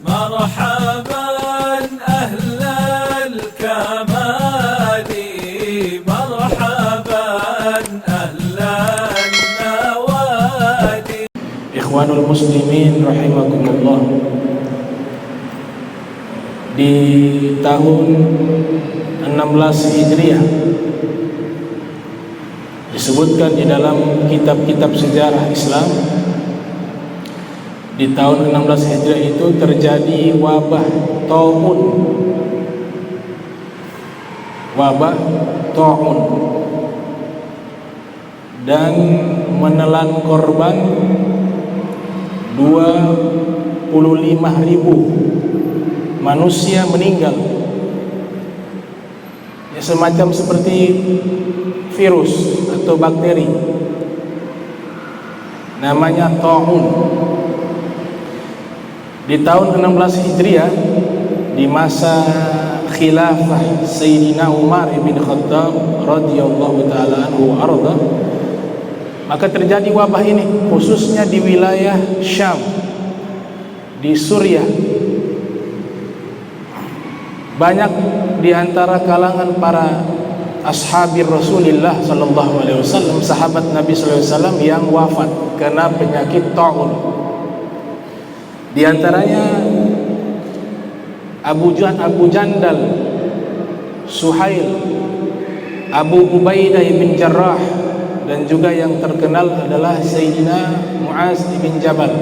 مرحبا أهل الكمال مرحبا أهل النوادي. Ikhwanul muslimin rahimakumullah. Di tahun 16 Hijriah disebutkan di dalam kitab-kitab sejarah Islam, di tahun 16 Hijriah itu terjadi wabah taun dan menelan korban 25.000 manusia meninggal. Ya, semacam seperti virus atau bakteri, namanya taun. Di tahun 16 Hijriah, di masa khilafah Sayyidina Umar bin Khattab radhiyallahu ta'ala anhu wa arda, maka terjadi wabah ini khususnya di wilayah Syam, di Suriah. Banyak di antara kalangan para ashabi Rasulullah sallallahu alaihi wasallam, sahabat Nabi sallallahu alaihi wasallam yang wafat karena penyakit taun. Di antaranya Abu Jandal, Suhail, Abu Ubaidah bin Jarrah, dan juga yang terkenal adalah Sayyidina Muaz bin Jabal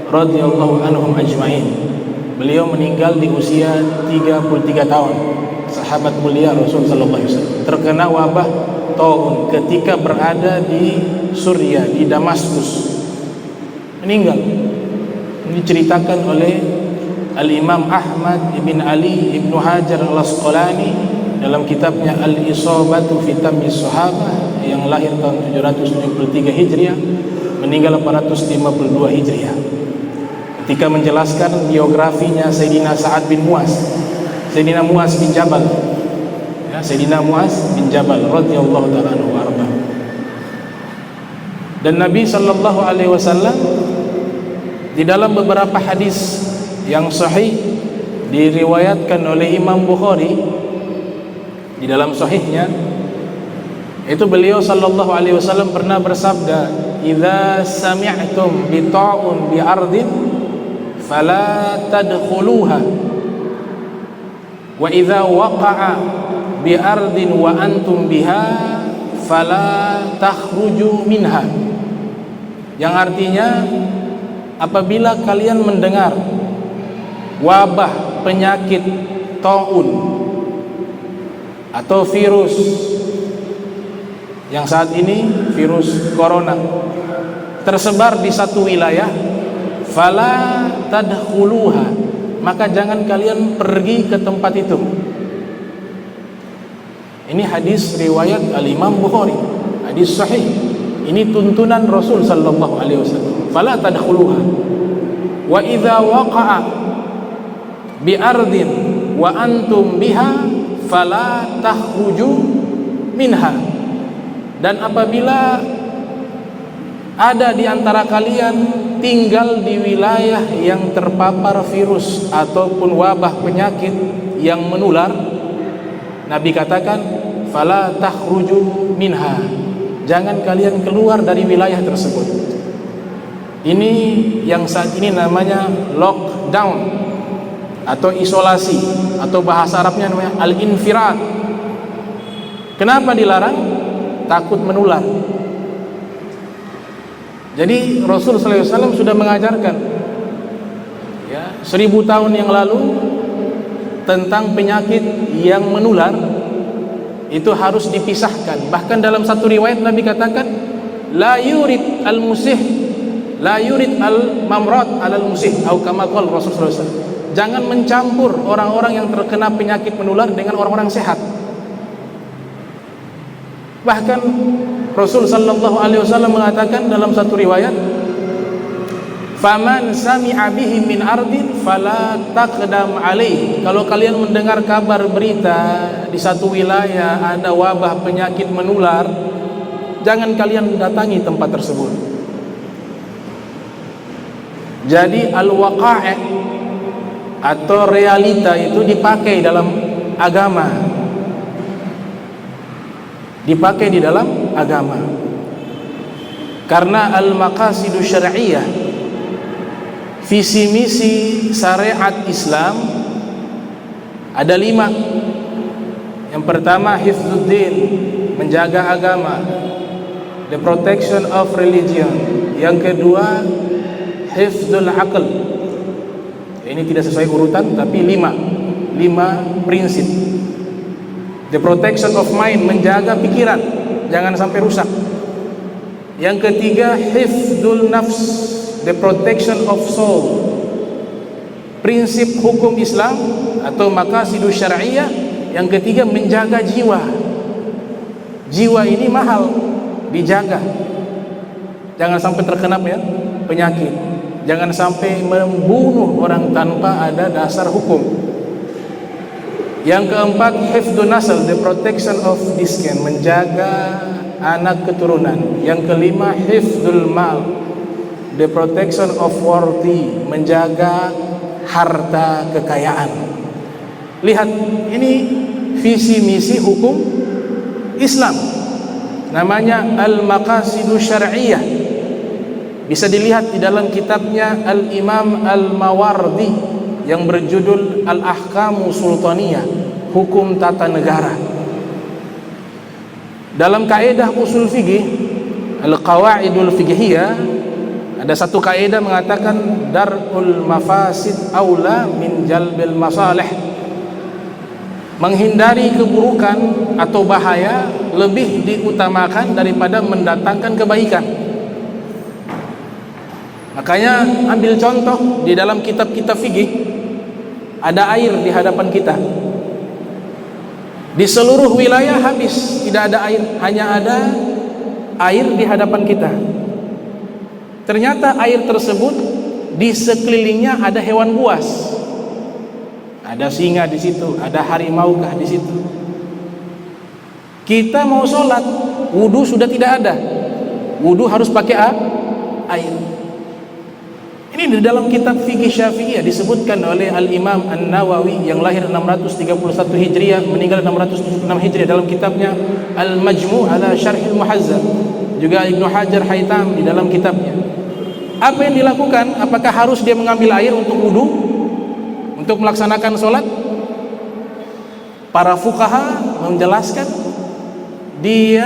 radhiyallahu anhum ajma'in. Beliau meninggal di usia 33 tahun, sahabat mulia Rasul sallallahu alaihi wasallam, terkena wabah taun ketika berada di Suriah, di Damaskus, meninggal. Ini diceritakan oleh Al-Imam Ahmad ibn Ali ibn Hajar al-Asqalani dalam kitabnya Al-Isabatu fi Tamyiz Sahabah, yang lahir tahun 773 Hijriah, meninggal 452 Hijriah. Ketika menjelaskan biografinya Sayyidina Sa'ad bin Muaz, Sayyidina Muaz bin Jabal, ya, Sayyidina Muaz bin Jabal radhiyallahu ta'ala anhu wa arda. Dan Nabi sallallahu alaihi wasallam di dalam beberapa hadis yang sahih diriwayatkan oleh Imam Bukhari di dalam sahihnya, itu beliau sallallahu alaihi wasallam pernah bersabda, "Idza sami'tum bi ta'un bi ardin fala tadkhuluha wa idza waqa'a bi ardin wa antum biha fala takhruju minha." Yang artinya, apabila kalian mendengar wabah penyakit taun atau virus yang saat ini virus corona tersebar di satu wilayah, fala tadkhuluha, maka jangan kalian pergi ke tempat itu. Ini hadis riwayat Al-Imam Bukhari, hadis sahih. Ini tuntunan Rasul sallallahu alaihi wasallam. Fala tadkhuluha wa idza waqa'a bi ardin wa antum biha fala takhruju minha. Dan apabila ada di antara kalian tinggal di wilayah yang terpapar virus ataupun wabah penyakit yang menular, Nabi katakan fala takhruju minha, jangan kalian keluar dari wilayah tersebut. Ini yang saat ini namanya lockdown atau isolasi, atau bahasa Arabnya namanya al-infirad. Kenapa dilarang? Takut menular. Jadi Rasul sallallahu alaihi wasallam sudah mengajarkan, ya, 1000 tahun yang lalu tentang penyakit yang menular itu harus dipisahkan. Bahkan dalam satu riwayat Nabi katakan, la yurid al-musih la yurid al-mamrad al-musih, atau kama qala Rasul sallallahu alaihi wasallam. Jangan mencampur orang-orang yang terkena penyakit menular dengan orang-orang sehat. Bahkan Rasul sallallahu alaihi wasallam mengatakan dalam satu riwayat, faman sami'a bihi min ardin fala taqdam alaih. Kalau kalian mendengar kabar berita di satu wilayah ada wabah penyakit menular, jangan kalian datangi tempat tersebut. Jadi al-waqa'i' atau realita itu dipakai dalam agama, dipakai di dalam agama. Karena al-maqasidu syar'iyyah, visi misi syariat Islam ada 5. Yang pertama hifdzuddin, menjaga agama, the protection of religion. Yang kedua hifdzul aql, ini tidak sesuai urutan tapi 5 prinsip. The protection of mind, menjaga pikiran jangan sampai rusak. Yang ketiga hifdzul nafs, the protection of soul. Prinsip hukum Islam atau maqasidu syar'iyyah yang ketiga menjaga jiwa. Jiwa ini mahal, dijaga. Jangan sampai terkena penyakit. Jangan sampai membunuh orang tanpa ada dasar hukum. Yang keempat hifdzun nasl, the protection of descent, menjaga anak keturunan. Yang kelima hifdzul mal, the protection of worthy, menjaga harta kekayaan. Lihat, ini visi misi hukum Islam, namanya al-maqasidu syar'iyyah. Bisa dilihat di dalam kitabnya Al-Imam Al-Mawardi yang berjudul Al-Ahkamu Sultaniyah, hukum tata negara. Dalam kaidah usul fikih, Al-Qawaidul Fiqhiyah, ada satu kaidah mengatakan darul mafasid aula min jalbil masalih. Menghindari keburukan atau bahaya lebih diutamakan daripada mendatangkan kebaikan. Makanya ambil contoh di dalam kitab-kitab fikih, ada air di hadapan kita. Di seluruh wilayah habis, tidak ada air, hanya ada air di hadapan kita. Ternyata air tersebut di sekelilingnya ada hewan buas. Ada singa di situ, ada harimaukah di situ. Kita mau sholat, wudu sudah tidak ada. Wudu harus pakai air. Ini di dalam kitab fikih Syafi'iyah disebutkan oleh Al-Imam An-Nawawi yang lahir 631 Hijriah, meninggal 676 Hijriah, dalam kitabnya Al-Majmu' ala Syarhil Muhazzab. Juga Ibnu Hajar Haytham di dalam kitabnya. Apa yang dilakukan? Apakah harus dia mengambil air untuk wudu, untuk melaksanakan sholat? Para fuqaha menjelaskan dia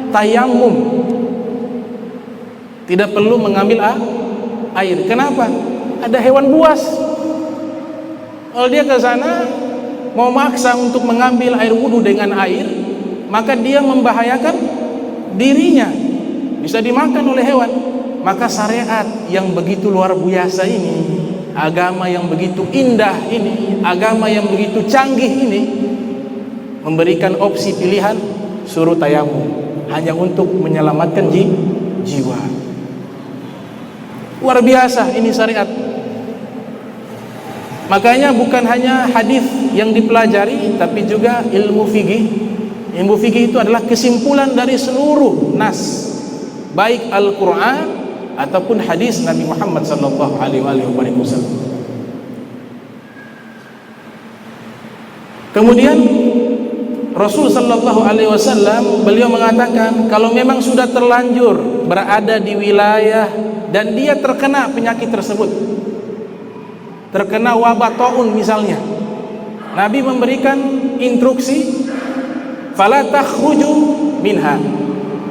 tayamum, tidak perlu mengambil air. Kenapa? Ada hewan buas. Kalau dia ke sana mau maksa untuk mengambil air wudu dengan air, maka dia membahayakan dirinya, bisa dimakan oleh hewan. Maka syariat yang begitu luar biasa ini, agama yang begitu indah ini, agama yang begitu canggih ini, memberikan opsi pilihan suruh tayamum hanya untuk menyelamatkan jiwa. Luar biasa ini syariat. Makanya bukan hanya hadis yang dipelajari, tapi juga ilmu fikih. Ilmu fikih itu adalah kesimpulan dari seluruh nas, baik Al-Quran ataupun hadis Nabi Muhammad sallallahu alaihi wasallam. Kemudian Rasul sallallahu alaihi wasallam beliau mengatakan, kalau memang sudah terlanjur berada di wilayah dan dia terkena penyakit tersebut, terkena wabah taun misalnya, Nabi memberikan instruksi fala takhruju minha.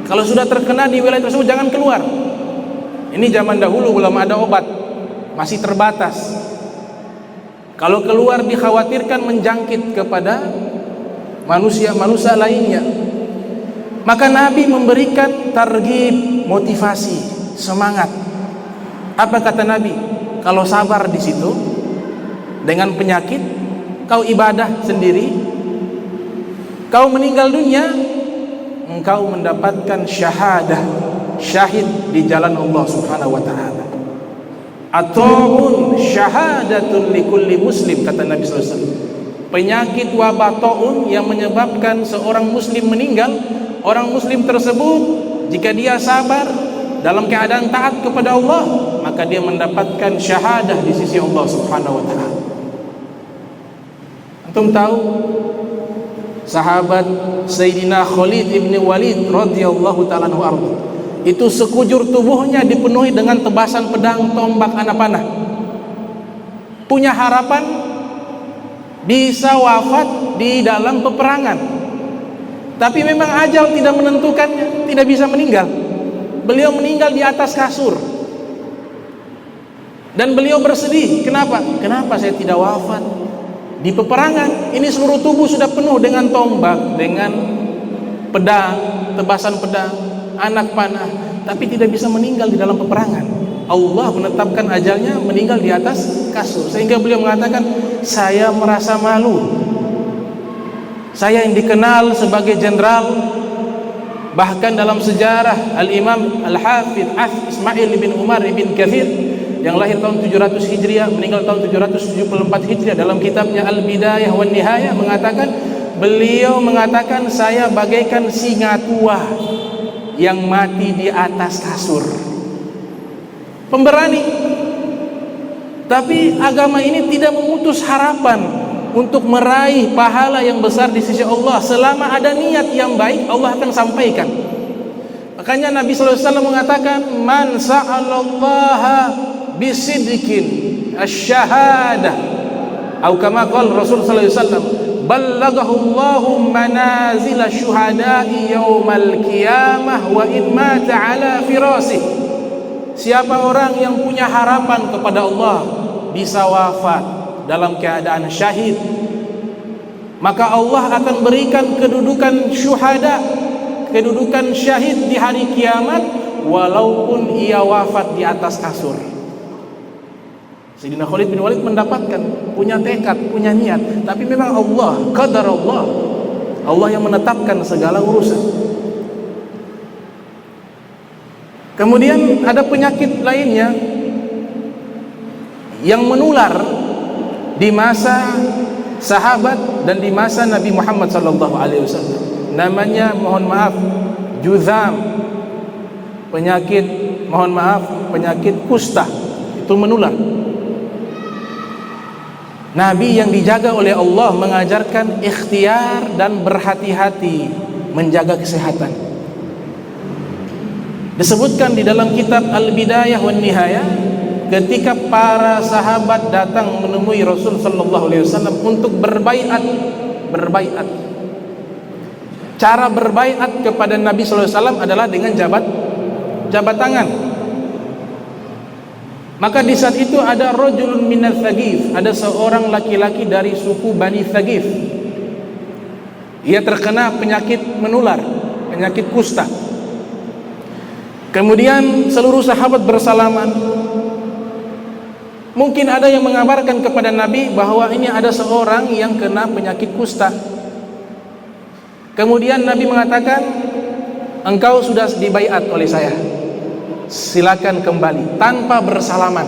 Kalau sudah terkena di wilayah tersebut jangan keluar. Ini zaman dahulu belum ada obat, masih terbatas. Kalau keluar dikhawatirkan menjangkit kepada manusia lainnya. Maka Nabi memberikan targhib, motivasi, semangat. Apa kata Nabi? Kalau sabar di situ dengan penyakit, kau ibadah sendiri, kau meninggal dunia, engkau mendapatkan syahadah, syahid di jalan Allah Subhanahu wa taala. At-ta'un syahadatun likulli muslim, kata Nabi sallallahu alaihi wasallam. Penyakit wabah taun yang menyebabkan seorang muslim meninggal, orang muslim tersebut jika dia sabar dalam keadaan taat kepada Allah, maka dia mendapatkan syahadah di sisi Allah Subhanahu wa taala. Antum tahu sahabat Sayyidina Khalid ibn Walid radhiyallahu taala anhu, itu sekujur tubuhnya dipenuhi dengan tebasan pedang, tombak, anak panah. Punya harapan bisa wafat di dalam peperangan, tapi memang ajal tidak menentukannya, tidak bisa meninggal. Beliau meninggal di atas kasur dan beliau bersedih. Kenapa? Kenapa saya tidak wafat di peperangan? Ini seluruh tubuh sudah penuh dengan tombak, dengan pedang, tebasan pedang, anak panah, tapi tidak bisa meninggal di dalam peperangan. Allah menetapkan ajalnya meninggal di atas kasur, sehingga beliau mengatakan, saya merasa malu. Saya yang dikenal sebagai jenderal, bahkan dalam sejarah Al-Imam Al-Hafidh Ismail bin Umar bin Kathir yang lahir tahun 700 Hijriah, meninggal tahun 774 Hijriah, dalam kitabnya Al-Bidayah wan Nihayah beliau mengatakan, saya bagaikan singa tua yang mati di atas kasur. Pemberani. Tapi agama ini tidak memutus harapan untuk meraih pahala yang besar di sisi Allah. Selama ada niat yang baik, Allah akan sampaikan. Makanya Nabi SAW mengatakan, man sa'alallaha bisidqin asy-syahadah, atau kama qala Rasul SAW, ballaghahu Allahu manazil syuhada'i yaumal qiyamah wa in mata ala firasih. Siapa orang yang punya harapan kepada Allah bisa wafat dalam keadaan syahid, maka Allah akan berikan kedudukan syuhada, kedudukan syahid di hari kiamat, walaupun ia wafat di atas kasur. Sayyidina Khalid bin Walid mendapatkan, punya tekad, punya niat, tapi memang Allah, qadar Allah, Allah yang menetapkan segala urusan. Kemudian ada penyakit lainnya yang menular di masa sahabat dan di masa Nabi Muhammad SAW. Namanya, mohon maaf, juzam, penyakit, mohon maaf, penyakit kusta. Itu menular. Nabi yang dijaga oleh Allah mengajarkan ikhtiar dan berhati-hati menjaga kesehatan. Disebutkan di dalam kitab Al-Bidayah wan Nihayah, ketika para sahabat datang menemui Rasul sallallahu alaihi wasallam untuk berbaiat. Cara berbaiat kepada Nabi sallallahu alaihi wasallam adalah dengan jabat tangan. Maka di saat itu ada rajulun minal Thaqif, ada seorang laki-laki dari suku Bani Thaqif. Ia terkena penyakit menular, penyakit kusta. Kemudian seluruh sahabat bersalaman. Mungkin ada yang mengabarkan kepada Nabi bahwa ini ada seorang yang kena penyakit kusta. Kemudian Nabi mengatakan, engkau sudah dibaiat oleh saya, silakan kembali, tanpa bersalaman.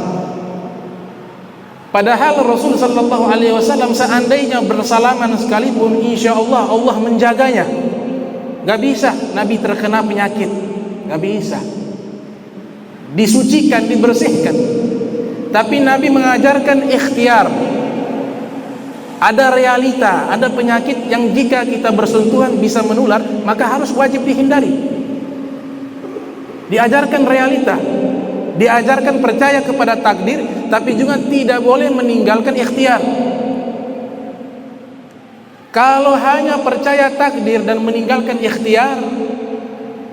Padahal Rasul sallallahu alaihi wasallam seandainya bersalaman sekalipun, insya Allah Allah menjaganya. Gak bisa Nabi terkena penyakit, gak bisa, disucikan, dibersihkan. Tapi Nabi mengajarkan ikhtiar. Ada realita, ada penyakit yang jika kita bersentuhan bisa menular, maka harus wajib dihindari. Diajarkan realita, diajarkan percaya kepada takdir, tapi juga tidak boleh meninggalkan ikhtiar. Kalau hanya percaya takdir dan meninggalkan ikhtiar,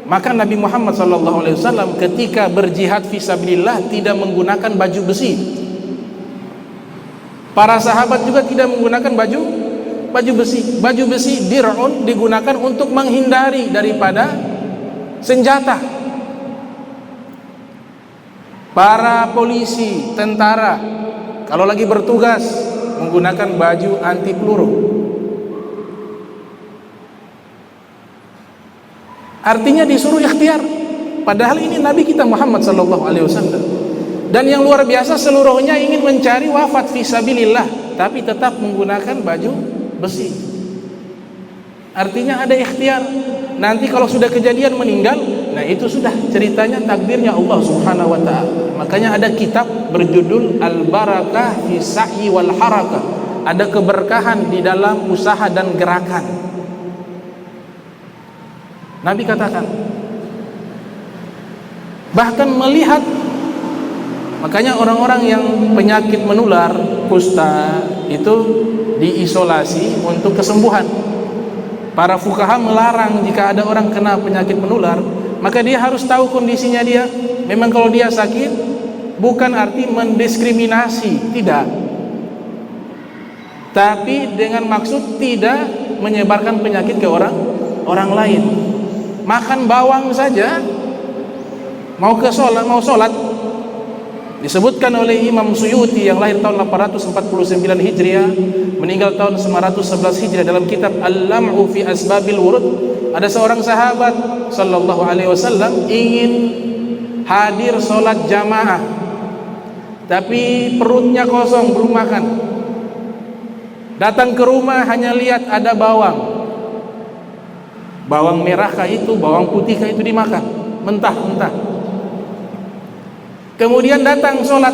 maka Nabi Muhammad SAW ketika berjihad fisabilillah tidak menggunakan baju besi. Para sahabat juga tidak menggunakan baju besi. Baju besi dir'un digunakan untuk menghindari daripada senjata. Para polisi, tentara, kalau lagi bertugas menggunakan baju anti peluru. Artinya disuruh ikhtiar. Padahal ini Nabi kita Muhammad SAW. Dan yang luar biasa, seluruhnya ingin mencari wafat fisabilillah, tapi tetap menggunakan baju besi. Artinya ada ikhtiar. Nanti kalau sudah kejadian meninggal, Nah itu sudah ceritanya, takdirnya Allah Subhanahu wa taala. Makanya ada kitab berjudul Al-Barakah fi Sa'yi wal Harakah. Ada keberkahan di dalam usaha dan gerakan. Nabi katakan, bahkan melihat, makanya orang-orang yang penyakit menular, kusta, itu diisolasi untuk kesembuhan. Para fuqaha melarang jika ada orang kena penyakit menular, maka dia harus tahu kondisinya dia. Memang kalau dia sakit, bukan arti mendiskriminasi, tidak. Tapi dengan maksud tidak menyebarkan penyakit ke orang lain. Makan bawang saja, mau sholat, disebutkan oleh Imam Suyuti yang lahir tahun 849 Hijriah, meninggal tahun 911 Hijriah, dalam kitab Al-Lam'u fi Asbabil Wurud. Ada seorang sahabat sallallahu alaihi wasallam ingin hadir sholat jamaah, tapi perutnya kosong, belum makan. Datang ke rumah hanya lihat ada bawang merah kah itu, bawang putih kah itu, dimakan mentah-mentah. Kemudian datang sholat,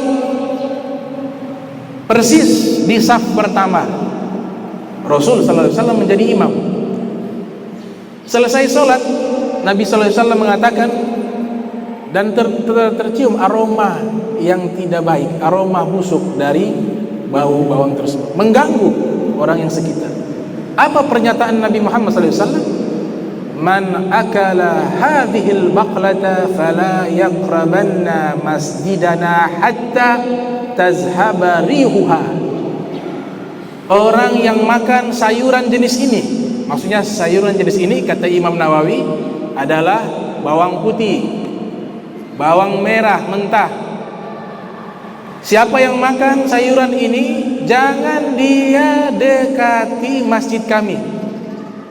persis di saf pertama, Rasul sallallahu alaihi wasallam menjadi imam. Selesai sholat, Nabi sallallahu alaihi wasallam mengatakan, dan tercium aroma yang tidak baik, aroma busuk dari bau bawang tersebut, mengganggu orang yang sekitar. Apa pernyataan Nabi Muhammad sallallahu alaihi wasallam? Man akala hadhil baqlata fala yaqrabanna masjidana hatta tazhaba rihuha. Orang yang makan sayuran jenis ini, maksudnya sayuran jenis ini kata Imam Nawawi adalah bawang putih, bawang merah mentah. Siapa yang makan sayuran ini, jangan dia dekati masjid kami.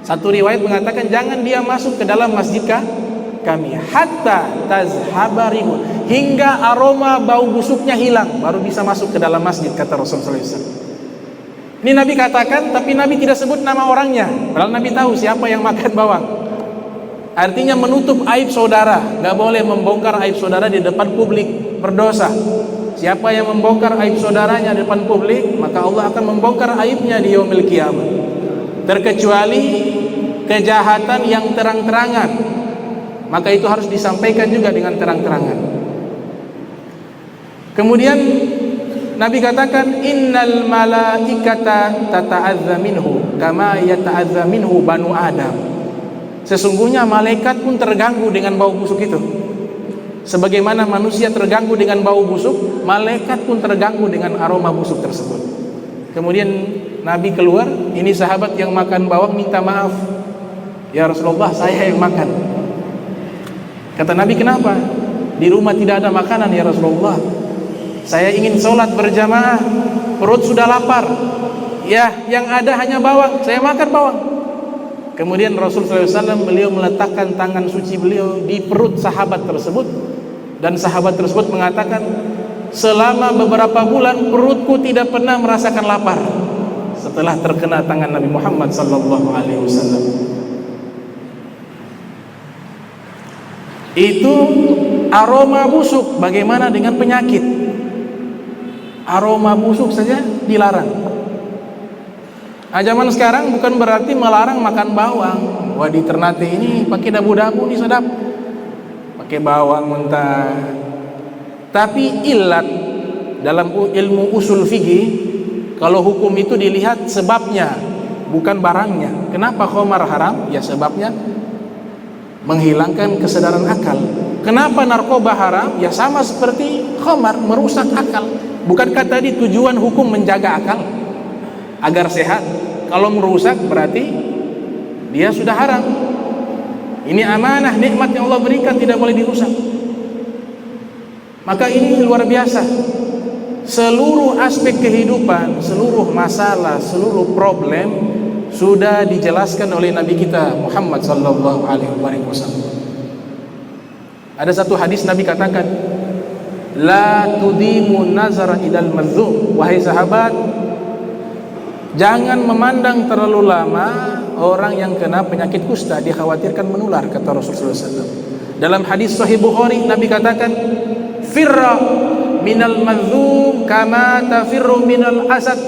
Satu riwayat mengatakan jangan dia masuk ke dalam masjid kami hatta tazhabarihu, hingga aroma bau busuknya hilang, baru bisa masuk ke dalam masjid, kata Rasulullah SAW. Ini Nabi katakan, tapi Nabi tidak sebut nama orangnya, padahal Nabi tahu siapa yang makan bawang. Artinya menutup aib saudara, nggak boleh membongkar aib saudara di depan publik, berdosa. Siapa yang membongkar aib saudaranya di depan publik, maka Allah akan membongkar aibnya di yaumil qiyamah. Terkecuali kejahatan yang terang-terangan, maka itu harus disampaikan juga dengan terang-terangan. Kemudian Nabi katakan, innal malaikata tata'adza minhu kama yata'adza minhu banu Adam. Sesungguhnya malaikat pun terganggu dengan bau busuk itu. Sebagaimana manusia terganggu dengan bau busuk, malaikat pun terganggu dengan aroma busuk tersebut. Kemudian Nabi keluar, ini sahabat yang makan bawang minta maaf, ya Rasulullah, saya yang makan. Kata Nabi, kenapa? Di rumah tidak ada makanan ya Rasulullah, saya ingin sholat berjamaah, perut sudah lapar, ya yang ada hanya bawang, saya makan bawang. Kemudian Rasulullah SAW beliau meletakkan tangan suci beliau di perut sahabat tersebut, dan sahabat tersebut mengatakan, selama beberapa bulan perutku tidak pernah merasakan lapar setelah terkena tangan Nabi Muhammad sallallahu alaihi wasallam. Itu aroma busuk. Bagaimana dengan penyakit? Aroma busuk saja dilarang. Nah, zaman sekarang bukan berarti melarang makan bawang. Wah, di Ternate ini pakai dabu-dabu nih sedap, pakai bawang mentah. Tapi ilat dalam ilmu usul fikih, kalau hukum itu dilihat sebabnya, bukan barangnya. Kenapa khamar haram? Ya sebabnya menghilangkan kesadaran akal. Kenapa narkoba haram? Ya sama seperti khamar, merusak akal. Bukankah tadi tujuan hukum menjaga akal agar sehat? Kalau merusak berarti dia sudah haram. Ini amanah, nikmat yang Allah berikan, tidak boleh dirusak. Maka ini luar biasa. Seluruh aspek kehidupan, seluruh masalah, seluruh problem sudah dijelaskan oleh Nabi kita Muhammad sallallahu alaihi wasallam. Ada satu hadis Nabi katakan, la tudimu nazara ilal madzum. Wahai sahabat, jangan memandang terlalu lama orang yang kena penyakit kusta, dikhawatirkan menular, kata Rasulullah SAW. Dalam hadis Sahih Bukhari Nabi katakan, "Firra minal madhum kama tafirru minal asad."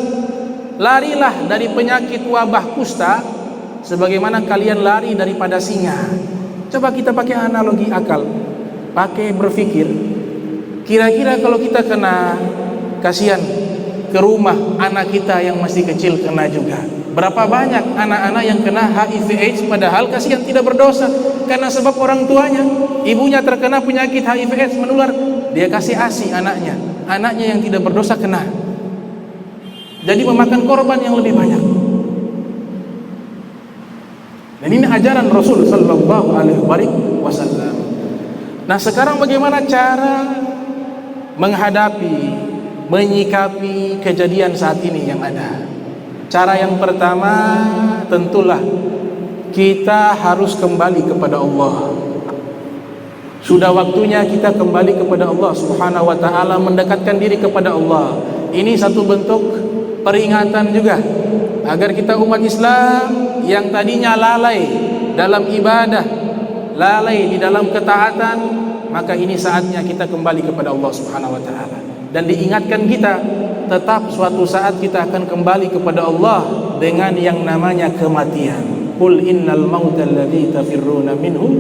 Larilah dari penyakit wabah kusta sebagaimana kalian lari daripada singa. Coba kita pakai analogi akal, pakai berpikir. Kira-kira kalau kita kena, kasihan ke rumah anak kita yang masih kecil kena juga. Berapa banyak anak-anak yang kena HIV/AIDS padahal kasihan tidak berdosa, karena sebab orang tuanya, ibunya terkena penyakit HIV/AIDS menular, dia kasih ASI anaknya yang tidak berdosa kena. Jadi memakan korban yang lebih banyak. Dan ini ajaran Rasul sallallahu alaihi wasallam. Nah, sekarang bagaimana cara menghadapi, menyikapi kejadian saat ini yang ada? Cara yang pertama, tentulah kita harus kembali kepada Allah. Sudah waktunya kita kembali kepada Allah Subhanahu wa taala, mendekatkan diri kepada Allah. Ini satu bentuk peringatan juga agar kita umat Islam yang tadinya lalai dalam ibadah, lalai di dalam ketaatan, maka ini saatnya kita kembali kepada Allah Subhanahu wa taala. Dan diingatkan kita, tetap suatu saat kita akan kembali kepada Allah dengan yang namanya kematian. Qul innal mautal ladzi tafirruna minhu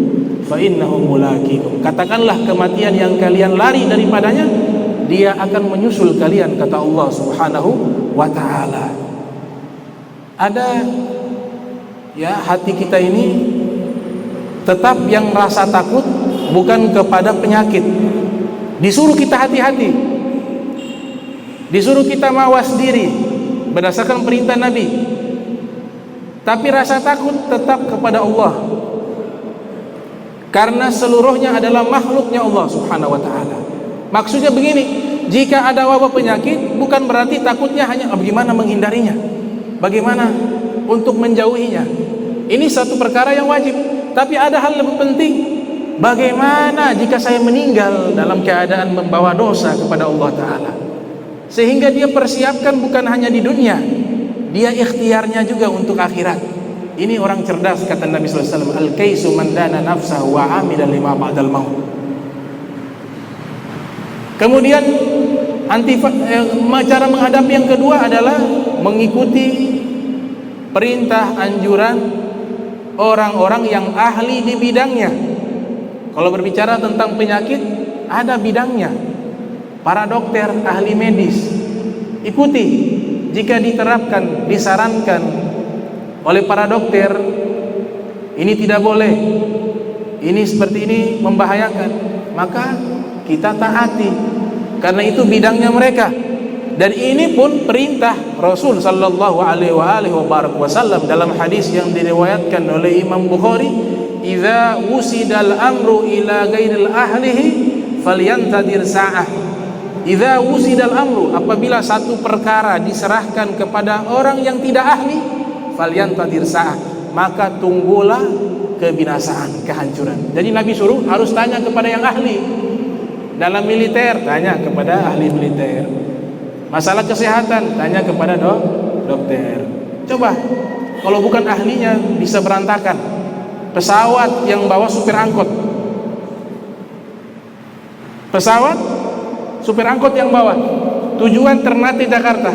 fa innahu mulaqikum. Katakanlah kematian yang kalian lari daripadanya, dia akan menyusul kalian, kata Allah Subhanahu wa taala. Ada ya, hati kita ini tetap yang rasa takut bukan kepada penyakit. Disuruh kita hati-hati, disuruh kita mawas diri berdasarkan perintah Nabi, tapi rasa takut tetap kepada Allah, karena seluruhnya adalah makhluknya Allah Subhanahu wa taala. Maksudnya begini, jika ada wabah penyakit bukan berarti takutnya hanya bagaimana menghindarinya, bagaimana untuk menjauhinya. Ini satu perkara yang wajib, tapi ada hal lebih penting. Bagaimana jika saya meninggal dalam keadaan membawa dosa kepada Allah Ta'ala, sehingga dia persiapkan bukan hanya di dunia, dia ikhtiarnya juga untuk akhirat. Ini orang cerdas, kata Nabi SAW, al-kaisu man dana nafsahu wa amila lima ba'dal maut. Kemudian cara menghadapi yang kedua adalah mengikuti perintah anjuran orang-orang yang ahli di bidangnya. Kalau berbicara tentang penyakit, ada bidangnya, para dokter, ahli medis. Ikuti, jika diterapkan, disarankan oleh para dokter, ini tidak boleh, ini seperti ini membahayakan, maka kita taati, karena itu bidangnya mereka. Dan ini pun perintah Rasul sallallahu alaihi wasallam dalam hadis yang diriwayatkan oleh Imam Bukhari, "Idza wusidal amru ila ghairil ahlihi falyantadir sa'ah." Idza wusidal amru, apabila satu perkara diserahkan kepada orang yang tidak ahli, falyantadir sa'ah, maka tunggulah kebinasaan, kehancuran. Jadi Nabi suruh harus tanya kepada yang ahli. Dalam militer, tanya kepada ahli militer. Masalah kesehatan, tanya kepada dokter. Coba, kalau bukan ahlinya bisa berantakan. Pesawat yang bawa supir angkot, pesawat supir angkot yang bawa tujuan Ternate Jakarta,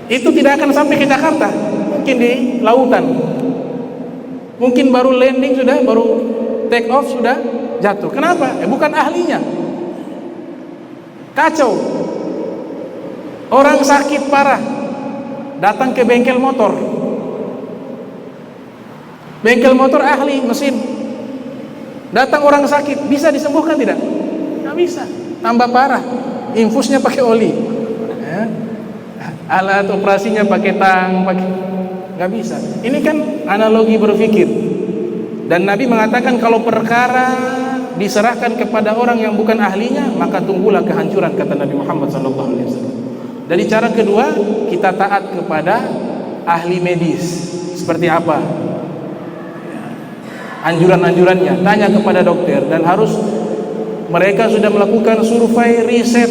itu tidak akan sampai ke Jakarta, mungkin di lautan, mungkin baru landing sudah, baru take off sudah jatuh. Kenapa? Bukan ahlinya. Kacau. Orang sakit parah datang ke bengkel motor, bengkel motor ahli mesin, datang orang sakit, bisa disembuhkan tidak? Nggak bisa, tambah parah. Infusnya pakai oli, alat operasinya pakai tang, nggak bisa. Ini kan analogi berpikir. Dan Nabi mengatakan kalau perkara diserahkan kepada orang yang bukan ahlinya, maka tunggulah kehancuran, kata Nabi Muhammad SAW. Dari cara kedua, kita taat kepada ahli medis. Seperti apa anjuran-anjurannya, tanya kepada dokter. Dan harus mereka sudah melakukan survei, riset,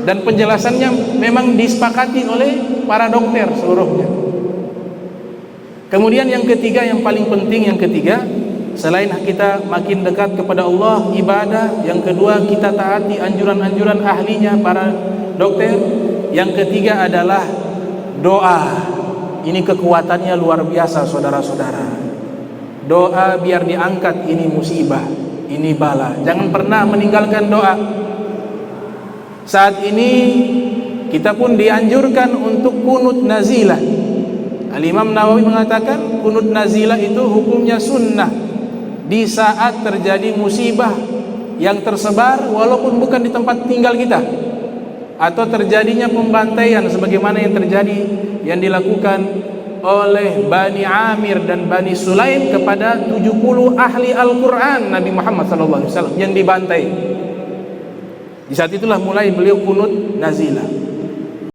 dan penjelasannya memang disepakati oleh para dokter seluruhnya. Kemudian yang ketiga, yang paling penting, yang ketiga, selain kita makin dekat kepada Allah, ibadah. Yang kedua, kita taati anjuran-anjuran ahlinya, para dokter. Yang ketiga adalah doa. Ini kekuatannya luar biasa, saudara-saudara. Doa biar diangkat ini musibah, ini bala. Jangan pernah meninggalkan doa. Saat ini kita pun dianjurkan untuk kunut nazilah. Al-Imam Nawawi mengatakan kunut nazilah itu hukumnya sunnah di saat terjadi musibah yang tersebar walaupun bukan di tempat tinggal kita, atau terjadinya pembantaian sebagaimana yang terjadi, yang dilakukan oleh Bani Amir dan Bani Sulaim kepada 70 ahli Al-Quran Nabi Muhammad SAW yang dibantai. Di saat itulah mulai beliau kunut nazilah.